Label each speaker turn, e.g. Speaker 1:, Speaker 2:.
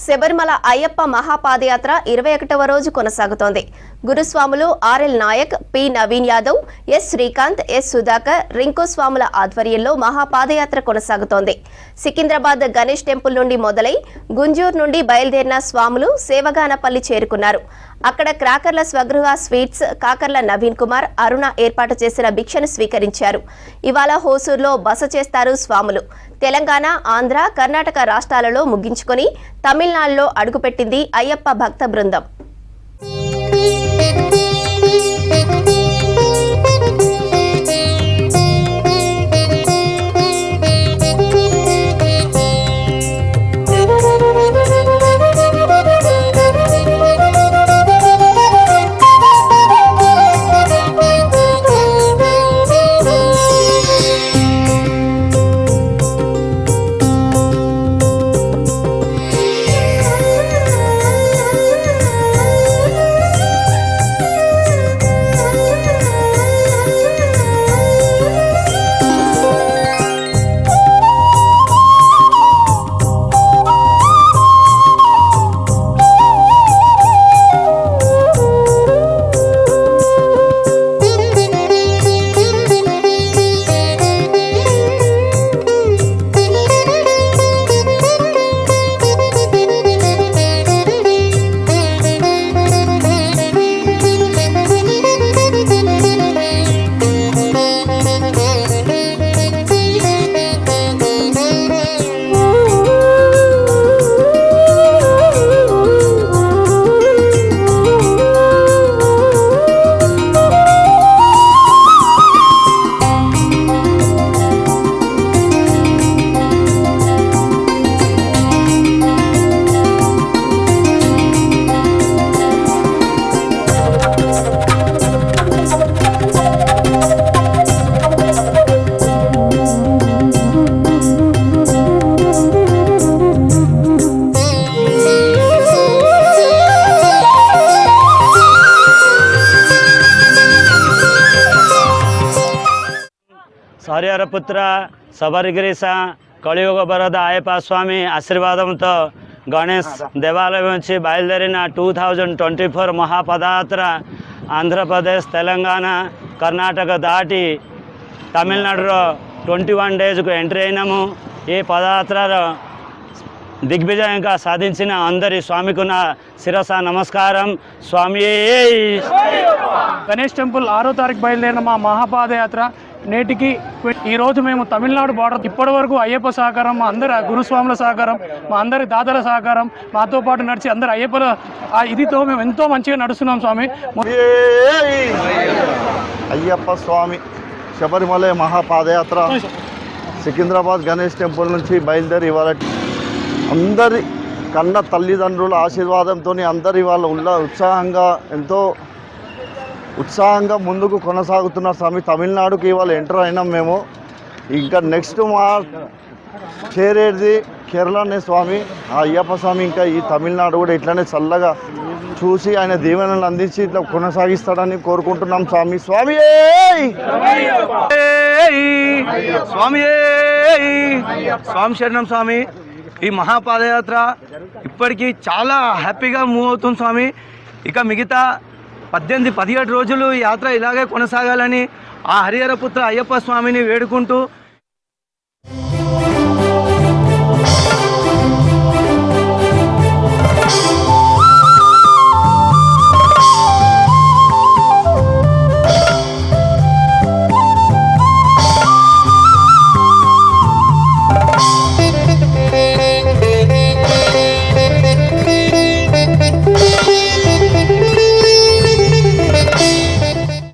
Speaker 1: శబరిమల అయ్యప్ప మహాపాదయాత్ర 21వ రోజు కొనసాగుతోంది. గురుస్వాములు RL Nayak, P Naveen Yadav, S Srikanth, S Sudhakar, Rinku స్వాముల ఆధ్వర్యంలో మహాపాదయాత్ర కొనసాగుతోంది. సికింద్రాబాద్ గణేష్ టెంపుల్ నుండి మొదలై గుంజూరు నుండి బయలుదేరిన స్వాములు సేవగానపల్లి చేరుకున్నారు. అక్కడ క్రాకర్ల స్వగృహ స్వీట్స్ కాకర్ల నవీన్ కుమార్, అరుణ ఏర్పాటు చేసిన భిక్షను స్వీకరించారు. ఇవాళ హోసూరులో బస చేస్తారు స్వాములు. తెలంగాణ, ఆంధ్ర, కర్ణాటక రాష్ట్రాలలో ముగించుకొని తమిళనాడులో అడుగుపెట్టింది అయ్యప్ప భక్త బృందం.
Speaker 2: హరిహరపుత్ర శబరిగిరీశ కలియుగ వరద అయ్యప్ప స్వామి ఆశీర్వాదంతో గణేష్ దేవాలయం నుంచి బయలుదేరిన 2024 మహాపదయాత్ర ఆంధ్రప్రదేశ్, తెలంగాణ, కర్ణాటక దాటి తమిళనాడులో 21 డేస్కు ఎంట్రీ అయినాము. ఈ పదయాత్రలో దిగ్విజయంగా సాధించిన అందరి స్వామికున్న శిరస నమస్కారం. స్వామి
Speaker 3: గణేష్ టెంపుల్ 6వ తారీఖు బయలుదేరిన మా మహాపాదయాత్ర నేటికి ఈరోజు మేము తమిళనాడు బార్డర్ ఇప్పటి వరకు అయ్యప్ప సహకారం, మా అందరి గురుస్వాముల సహకారం, మా అందరి దాతల సహకారం, మాతో పాటు నడిచి అందరు అయ్యప్పల ఇదితో మేము ఎంతో మంచిగా నడుస్తున్నాం. స్వామి
Speaker 4: అయ్యప్ప స్వామి శబరిమల మహాపాదయాత్ర సికింద్రాబాద్ గణేష్ టెంపుల్ నుంచి బయలుదేరి ఇవాళ అందరి కన్న తల్లిదండ్రుల ఆశీర్వాదంతో అందరి వాళ్ళ ఎంతో ఉత్సాహంగా ముందుకు కొనసాగుతున్నారు. స్వామి తమిళనాడుకి ఇవాళ ఎంటర్ అయినాం మేము. ఇంకా నెక్స్ట్ మా చేరేది కేరళనే స్వామి. ఆ అయ్యప్ప స్వామి ఇంకా ఈ తమిళనాడు కూడా ఇట్లనే చల్లగా చూసి ఆయన దీవెనలు అందించి ఇట్లా కొనసాగిస్తాడని కోరుకుంటున్నాం. స్వామి స్వామి
Speaker 5: స్వామి స్వామి శరణం. స్వామి ఈ మహాపాదయాత్ర ఇప్పటికీ చాలా హ్యాపీగా మూవ్ అవుతుంది స్వామి. ఇక మిగతా 17 రోజులు యాత్ర ఇలాగే కొనసాగాలని ఆ హరిహరపుత్ర అయ్యప్ప స్వామిని వేడుకుంటూ